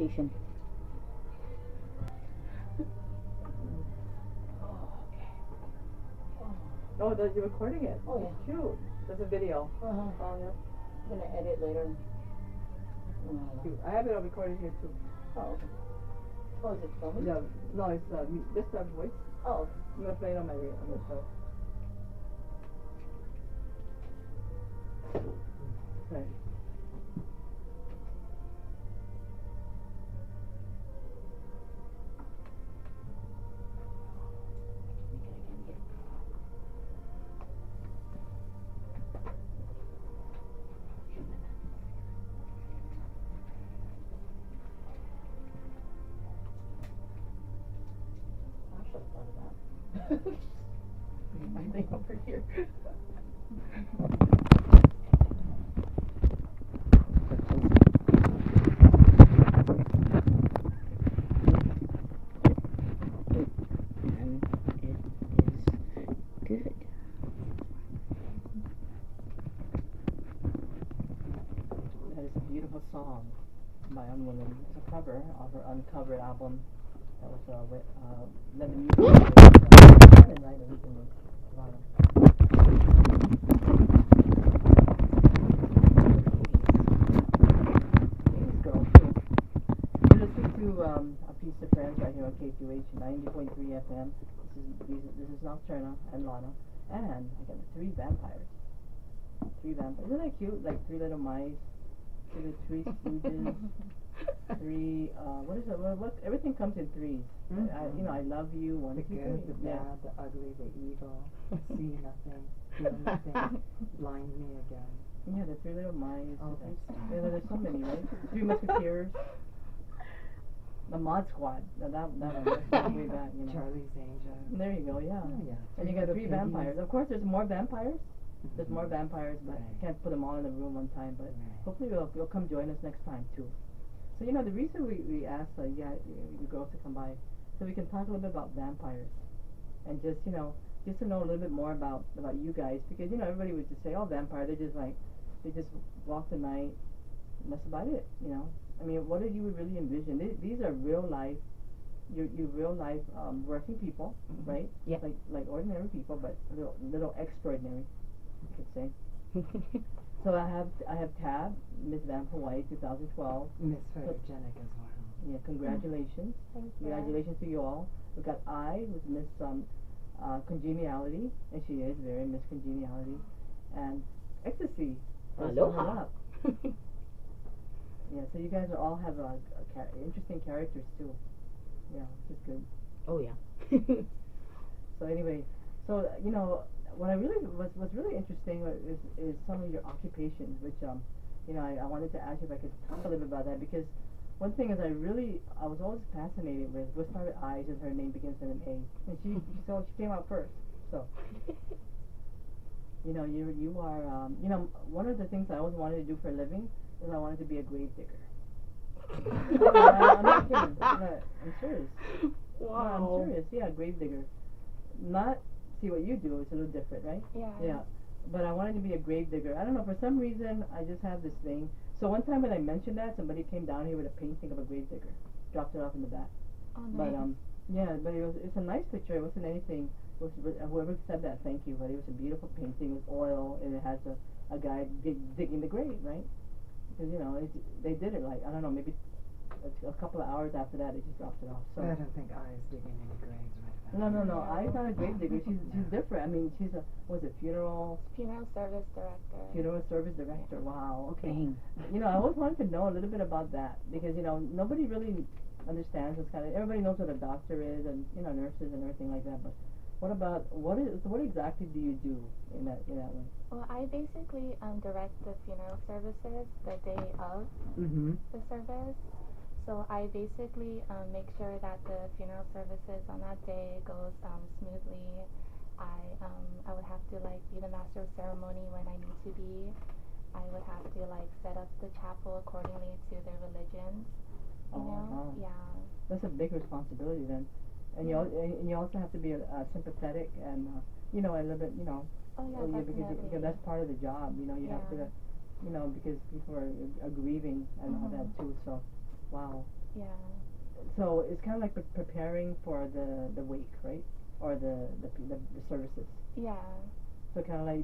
patient. Oh, you're recording it? Oh, yeah. Cute. There's a video. Uh-huh. Oh, yeah. I'm gonna edit later. Cute. I have it on recording here, too. Oh, okay. Oh, is it filming? Yeah. No, it's just a voice. Oh, I'm going to play it on my show. Right. My thing over here. And it is good. That is a beautiful song by Unwilling. It's a cover of her uncovered album. That was then the music. I didn't write everything with Lana. Thanks, girl, too. You're listening to A Piece of Friends right here on KTUH 90.3 FM. This is Nocturna and Lana. And I got 3 vampires. 3 vampires. Isn't that cute? Like 3 little mice. 3 stooges. 3, what is it? What everything comes in 3s. I love you. 1, the 2, 3. good, the bad, the ugly, the evil. See nothing, feel nothing, blind me again. Yeah, the 3 little mice. Oh, there's so many, right? 3 musketeers. The Mod Squad. That one. Way back, you know. Charlie's Angel. There you go. Yeah. Oh, yeah. And you got 3 piggies. vampires. Of course, there's more vampires. There's more Mhm. vampires, but Right. can't put them all in the room one time. But Right. hopefully you'll come join us next time too. So the reason we asked you girls to come by, so we can talk a little bit about vampires, and just to know a little bit more about you guys, because everybody would just say, oh, vampire, they just walk the night, and that's about it. I mean, what did you really envision? These are real life, your real life working people, right? Yeah. Like ordinary people, but a little extraordinary, you could say. So I have Tab, Miss Vamp Hawaii 2012. Miss Photogenic as well. Yeah, congratulations. Thank you. Congratulations to you all. We've got I with Miss Congeniality, and she is very Miss Congeniality. And Ecstasy. Aloha. Yeah, so you guys all have interesting characters too. Yeah, which is good. Oh, yeah. So anyway, what I really was really interesting is some of your occupations, which I wanted to ask you if I could talk a little bit about that, because one thing is I was always fascinated with. We'll start with I, since her name begins with an A, and she came out first. So you are one of the things I always wanted to do for a living is I wanted to be a grave digger. I'm not kidding. I'm serious. Wow. No, I'm serious. Yeah, grave digger. Not see what you do. It's a little different, right? Yeah. Yeah. But I wanted to be a grave digger. I don't know, for some reason I just have this thing. So one time when I mentioned that, somebody came down here with a painting of a grave digger, dropped it off in the back. Oh, nice. But but it's a nice picture. It wasn't anything. Whoever said that, thank you. But it was a beautiful painting with oil, and it has a guy digging the grave, right? Because they did it like, I don't know, maybe a couple of hours after that they just dropped it off. So I don't think I is digging any graves right no, now. I's not a grave digger. She's different. I mean, she's a funeral Funeral service director. Funeral service director. Wow. Okay. Dang. I always wanted to know a little bit about that, because nobody really understands this kind of. Everybody knows what a doctor is, and nurses and everything like that. But what exactly do you do in that way? Well, I basically direct the funeral services the day of Mm-hmm. the service. So I basically make sure that the funeral services on that day goes smoothly. I would have to be the master of ceremony when I need to be. I would have to set up the chapel accordingly to their religions. You know? Wow. Yeah. That's a big responsibility then, and you also have to be sympathetic and a little bit Oh yeah, definitely. because that's part of the job. You have to because people are grieving and all that too. So, wow. Yeah. So it's kind of like preparing for the wake, right? Or the services. Yeah. So kind of like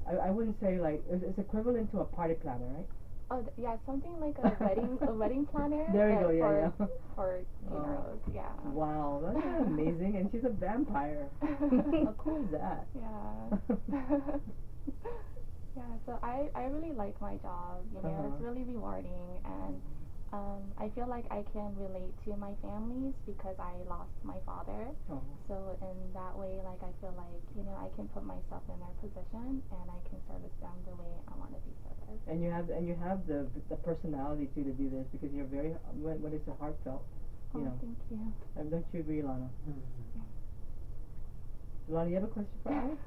I wouldn't say like it's equivalent to a party planner, right? Oh, yeah, something like a wedding planner. There you go. Yeah, for, yeah. For funerals. Yeah. Wow, that's kind of amazing, and she's a vampire. How cool is that? Yeah. Yeah, so I really like my job, you know, it's really rewarding, and I feel like I can relate to my families because I lost my father. Oh. So in that way, like I feel like, you know, I can put myself in their position and I can service them the way I want to be serviced. And you have the personality too to do this because you're very what is it, heartfelt, you know. Thank you. Don't you agree, Lana? Mm-hmm. Lana, you have a question for Ali?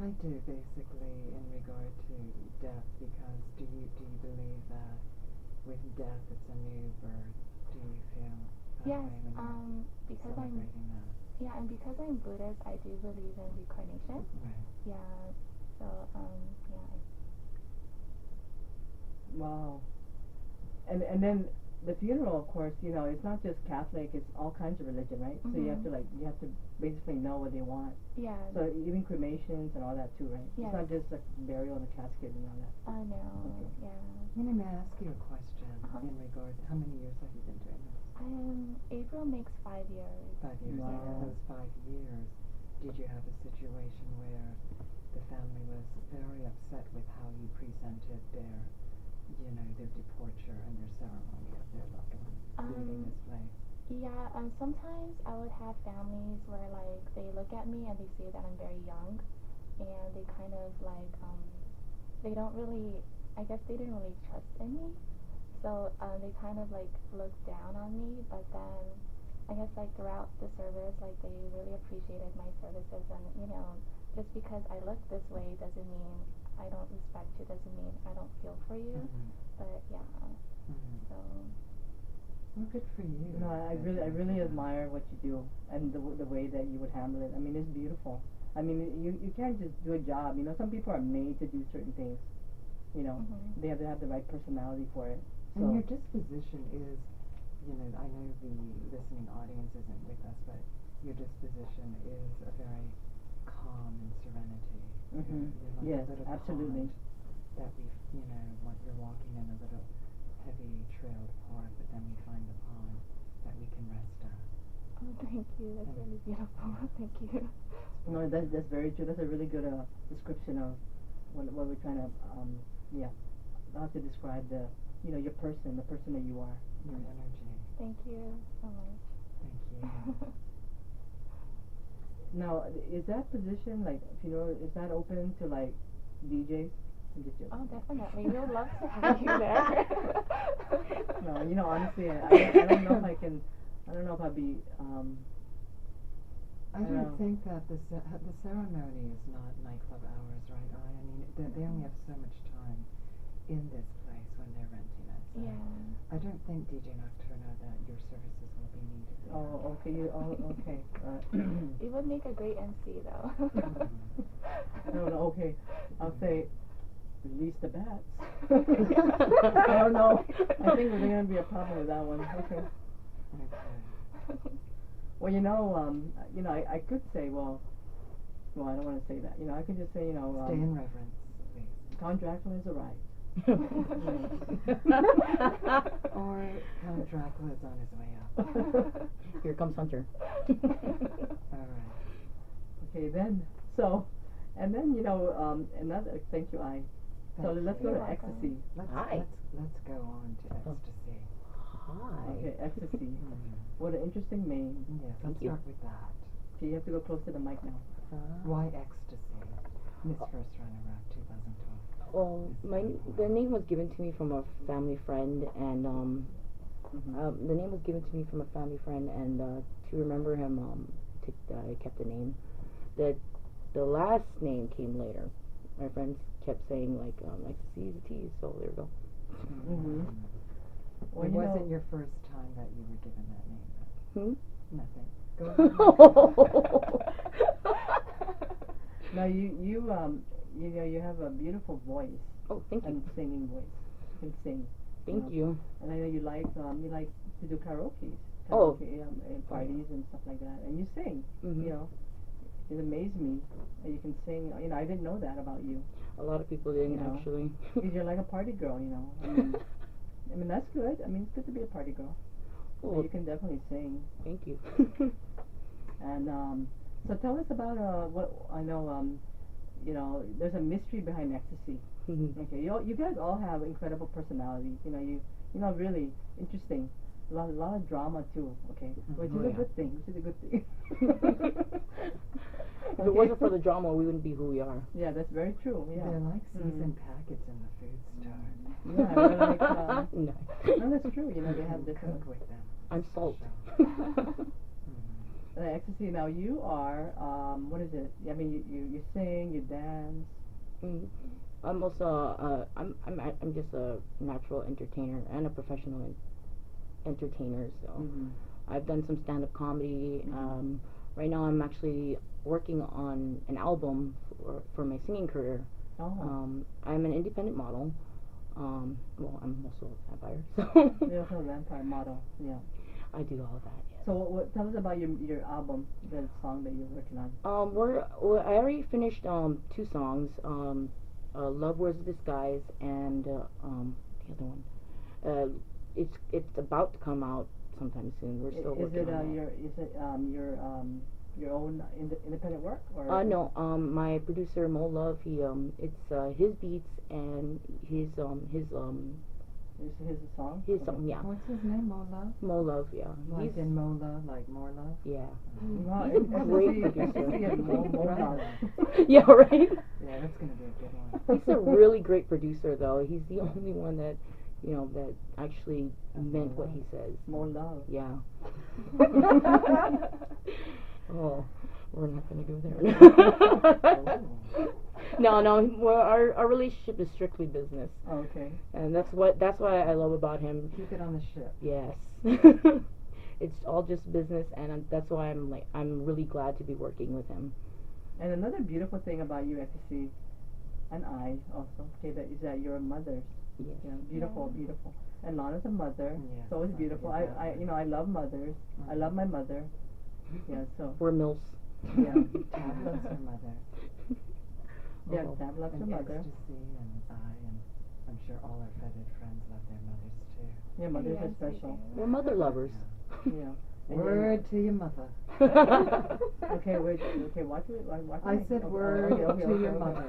I do, basically, in regard to death, because do you believe that with death it's a new birth? Do you feel that Yes, way when you're because I'm celebrating that? yeah, and because I'm Buddhist, I do believe in reincarnation. Right. Yeah, so yeah. Wow. And then the funeral, of course, you know, it's not just Catholic; it's all kinds of religion, right? So you have to basically know what they want. Yeah. So even cremations and all that too, right? Yes. It's not just like burial in a casket and all that. No. Okay. Yeah. May I ask you a question in regard to how many years have you been doing this? April makes 5 years. 5 years. Wow. And in those 5 years, did you have a situation where the family was very upset with how you presented their, you know, their departure and their ceremony of their loved one leaving this place? Yeah, sometimes I would have families where like they look at me and they say that I'm very young, and they kind of like they don't really, I guess they didn't really trust in me, so they kind of like looked down on me. But then I guess like throughout the service, like they really appreciated my services, and you know, just because I look this way doesn't mean I don't respect you, doesn't mean I don't feel for you. But yeah, so. Well, good for you. No, I really admire what you do and the way that you would handle it. I mean, it's beautiful. I mean, you can't just do a job. You know, some people are made to do certain things. You know, they have to have the right personality for it. So And your disposition is, you know, I know the listening audience isn't with us, but your disposition is a very calm and serenity. You're like yes, a little absolutely. pond that you know, like you're walking in a little heavy trailed path, but then we find a pond that we can rest at. Oh, thank you. That's really beautiful. Thank you. No, that's very true. That's a really good description of what we're trying to how to describe the your person, the person that you are. Your energy. Thank you so much. Thank you. Now, is that position like is that open to like DJs? Oh, definitely. We would love to have you there. No, honestly, I don't know if I can. I don't know if I'd be. I don't think that the ceremony is not nightclub hours, right? I mean, they only have so much time in this place when they're renting it. So Yeah. I don't think DJ Nocturno that your services will be needed there. Oh, okay. Okay. It would make a great MC, though. No, okay. I'll say, release the bats. I don't know. I think there's going to be a problem with that one. Okay. Okay. Well, I could say, well, I don't want to say that. I could just say, Stay in reverence, please. Count Dracula has arrived. Or Count Dracula is on his way up. Here comes Hunter. All right. Okay, then, so, and then, another, thank you, I. So let's go to ecstasy. Hi. Let's go on to ecstasy. Hi. Okay, ecstasy. What an interesting name. Yes, Thank let's you. start with that. Okay, you have to go close to the mic now. Why ecstasy? Miss First Runner-Up 2012. Well, the name was given to me from a family friend, and the name was given to me from a family friend, and to remember him, I kept the name. The last name came later. My friends kept saying ecstasy is a T, so there we go. Well, it wasn't your first time that you were given that name. Nothing. Go ahead. Now you have a beautiful voice. Oh, thank you. And singing voice. You can sing. Thank you. And I know you like to do karaoke Oh. parties and stuff like that, and you sing. Mhm. You know, it amazed me that you can sing. You know, I didn't know that about you. A lot of people didn't, You know. actually. Because you're like a party girl. You know. I mean that's good. I mean it's good to be a party girl. But Well, you can definitely sing. thank you. And so tell us about what I know. You know, there's a mystery behind ecstasy. Okay, you guys all have incredible personalities. You know, really interesting. A lot of drama too. Okay, which is a good thing. Which is a good thing. If it wasn't for the drama, we wouldn't be who we are. Yeah, that's very true. Yeah. They're like seasoned packets in the food store. Yeah, they're like. No. No, that's true. You know, they have different. Cook with them. I'm salt. Ecstasy. Now you are. What is it? I mean, you sing, you dance. I'm also I'm just a natural entertainer and a professional entertainer. So I've done some stand-up comedy. Right now I'm actually working on an album for my singing career. Oh. I'm an independent model. Well, I'm also a vampire, so. You're also a vampire model. Yeah. I do all of that. Yes. So tell us about your album, the song that you're working on. I already finished 2 songs. Love Wears a Disguise and the other one. It's about to come out sometime soon. We're still working on it. Your own independent work or? No. My producer Mo Love. It's his beats and his His song. His song. Yeah. What's his name? Mo Love? Mo Love. Yeah. Like in Mo Love, like more love? Yeah. Wow, He's a great producer. Yeah. Right. Yeah, that's gonna be a good one. He's a really great producer, though. He's the only one that, that actually meant what he says. More love. Yeah. Oh, we're not gonna go there. No. Well, our relationship is strictly business, Okay. and that's why I love about him. Keep it on the ship. Yes. It's all just business, and that's why I'm really glad to be working with him. And another beautiful thing about you, Ecstasy, and I also, is that you're a mother. Yes. Yeah, beautiful. And Lana's a mother. Yes, It's always beautiful. I love mothers. I love my mother. Yeah, so. We're MILFs. Yeah. Tab loves her mother. Yeah, Tab loves her And mother. Ecstasy and I'm sure all our feathered friends love their mothers too. Yeah, mothers are special. We're mother lovers. Yeah. And Word to your mother. Okay, wait. Okay, watch it. Watch I it. said Okay, word okay, to your okay. mother.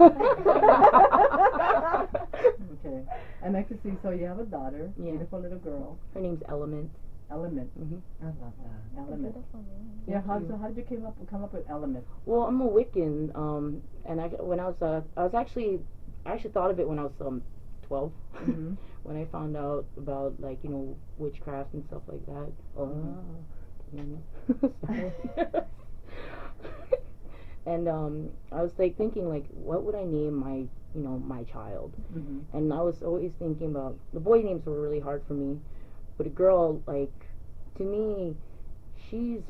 Okay. And Ecstasy, so you have a daughter, Yeah. beautiful little girl. Her name's Element. Element. I love that. Element. Beautiful name. Yeah. How did you come up with Element? Well, I'm a Wiccan, and I actually thought of it when I was 12. Mhm. When I found out about witchcraft and stuff like that. And I was thinking what would I name my child? Mhm. And I was always thinking about the boy names were really hard for me, but a girl to me, she's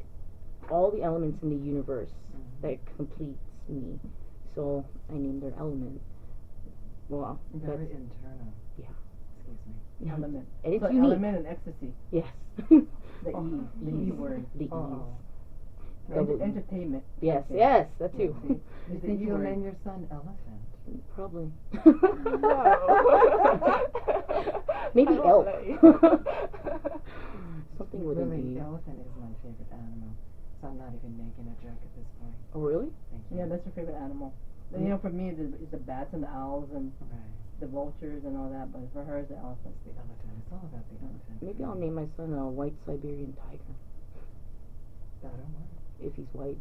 all the elements in the universe that completes me. So I named her Element. Well, Very that's internal. Yeah. Excuse me. Element. And it's so unique. Element and Ecstasy. Yes. The E word. The Oh. Double E. Entertainment. Yes, Okay. yes, that too. See, You it's think the E you'll word. name your son Elephant? Probably. No. Maybe elk. Something with an Really, E. elephant is my favorite animal. So I'm not even making a joke at this point. Oh, really? Thank you. Yeah, that's your favorite animal. And, for me, it's the bats and the owls and Right. the vultures and all that. But for her, it's the elephant. The elephant. It's all about the elephant. Maybe I'll name my son a white Siberian tiger. That'll work. If he's white.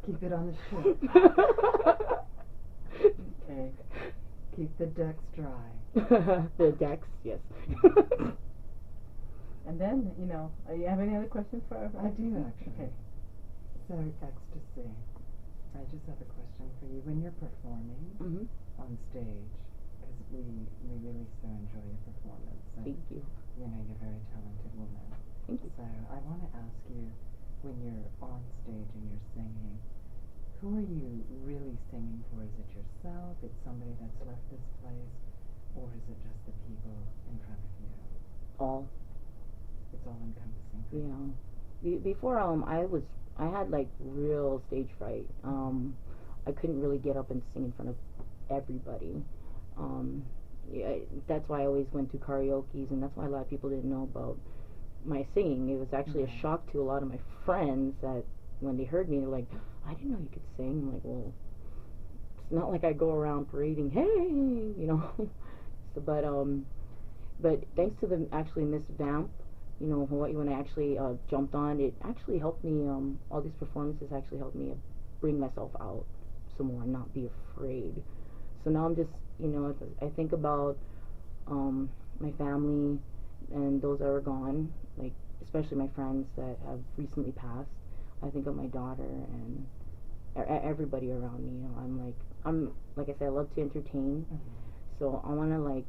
Keep it on the ship. Okay. Keep the decks dry. The decks, yes. And then, you have any other questions for us? I do actually. Okay. So, Ecstasy. I just have a question for you. When you're performing Mhm. on stage, because we really so enjoy your performance. And, Thank you. you're a very talented woman. Thank you. So I want to ask you, when you're on stage and you're singing, who are you really singing for? Is it yourself? It's somebody that's left this place? Or is it just the people in front of you? All. It's all encompassing for you. Yeah. Before I had like real stage fright. I couldn't really get up and sing in front of everybody. Yeah, that's why I always went to karaoke's, and that's why a lot of people didn't know about my singing. It was actually a shock to a lot of my friends that when they heard me, they're like, "I didn't know you could sing." I'm like, well, it's not like I go around parading, hey, you know. So, but thanks to the actually Miss Vamp, Hawaii, when I actually jumped on, it actually helped me. All these performances actually helped me bring myself out some more and not be afraid. So now I'm just, I think about my family and those that are gone, like especially my friends that have recently passed. I think of my daughter and everybody around me. I'm like I said, I love to entertain, so I want to like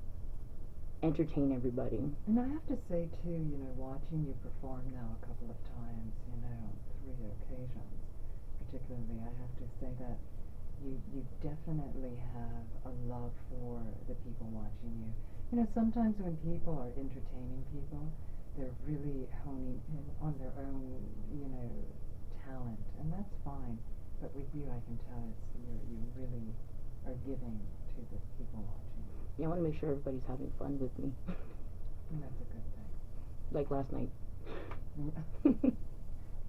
entertain everybody. And I have to say too, watching you perform now a couple of times, 3 occasions, particularly, I have to say that you definitely have a love for the people watching you. Sometimes when people are entertaining people, they're really honing in on their own, talent, and that's fine. But with you, I can tell you really are giving to the people watching. Yeah, I want to make sure everybody's having fun with me. And that's a good thing. Like last night.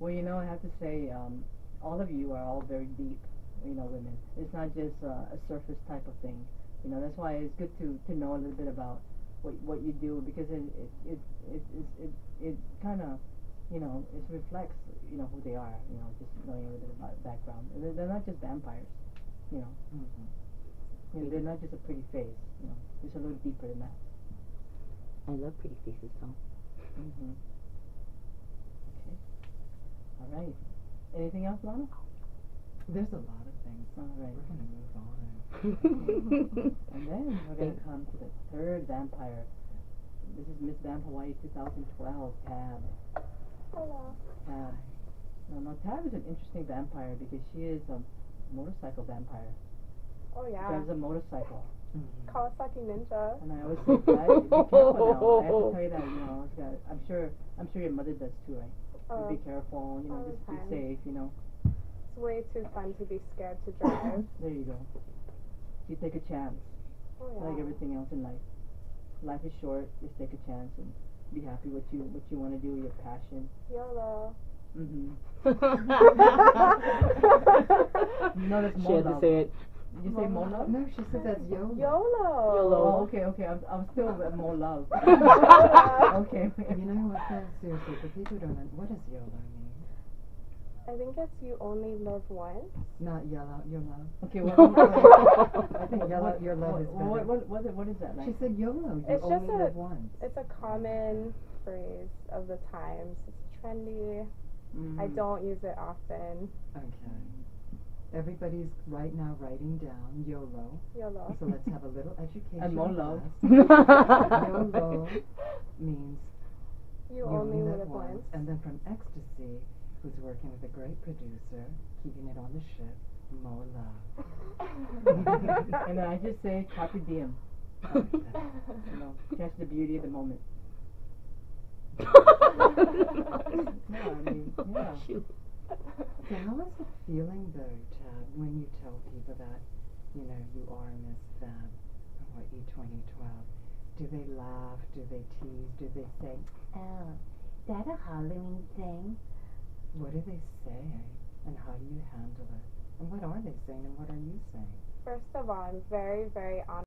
Well, I have to say, all of you are all very deep, women. It's not just a surface type of thing. That's why it's good to know a little bit about what you do, because it kind of, it reflects, who they are, just knowing a little bit about background. They're not just vampires, they're not just a pretty face, it's a little deeper than that. I love pretty faces, though. Okay. All right. Anything else, Lana? There's a lot of things. All right. We're going to move on. And then we're going to come to the third vampire. This is Miss Vamp Hawaii 2012, Tab. Hello. Tab. Now, Tab is an interesting vampire because she is a motorcycle vampire. Oh, yeah. Drives a motorcycle. Kawasaki Ninja. And I always say, be careful now. I have to tell you that, I'm sure your mother does too, right? Be careful, just be safe, It's way too fun to be scared to drive. There you go. You take a chance. Oh, yeah. Like everything else in life. Life is short. Just take a chance and be happy what you want to do, your passion. YOLO. That's She had to say it. Did you say more love? No, she said that's YOLO. YOLO. Oh, okay. I'm still at more love. Okay. You know what, though? Seriously, for people who don't know, what does YOLO mean? I think it's you only live once. Not yellow, your love. Okay, well, I think yellow, your love is better. What is that like? She said YOLO, you It's only just live once. It's a common phrase of the times. It's trendy. I don't use it often. Okay. Everybody's right now writing down YOLO. YOLO. So let's have a little education And more love. class. YOLO means You only live once. And then from Ecstasy, who's working with a great producer, keeping it on the ship, more love. And I just say carpe diem. Catch the beauty of the moment. Yeah, I mean, yeah. Shoot. So how is it feeling though, Tab, when you tell people that, you are Miss Vamp Hawaii 2012? Do they laugh? Do they tease? Do they say, "Oh, that a Halloween thing?" What do they say? And how do you handle it? And what are they saying and what are you saying? First of all, I'm very, very honored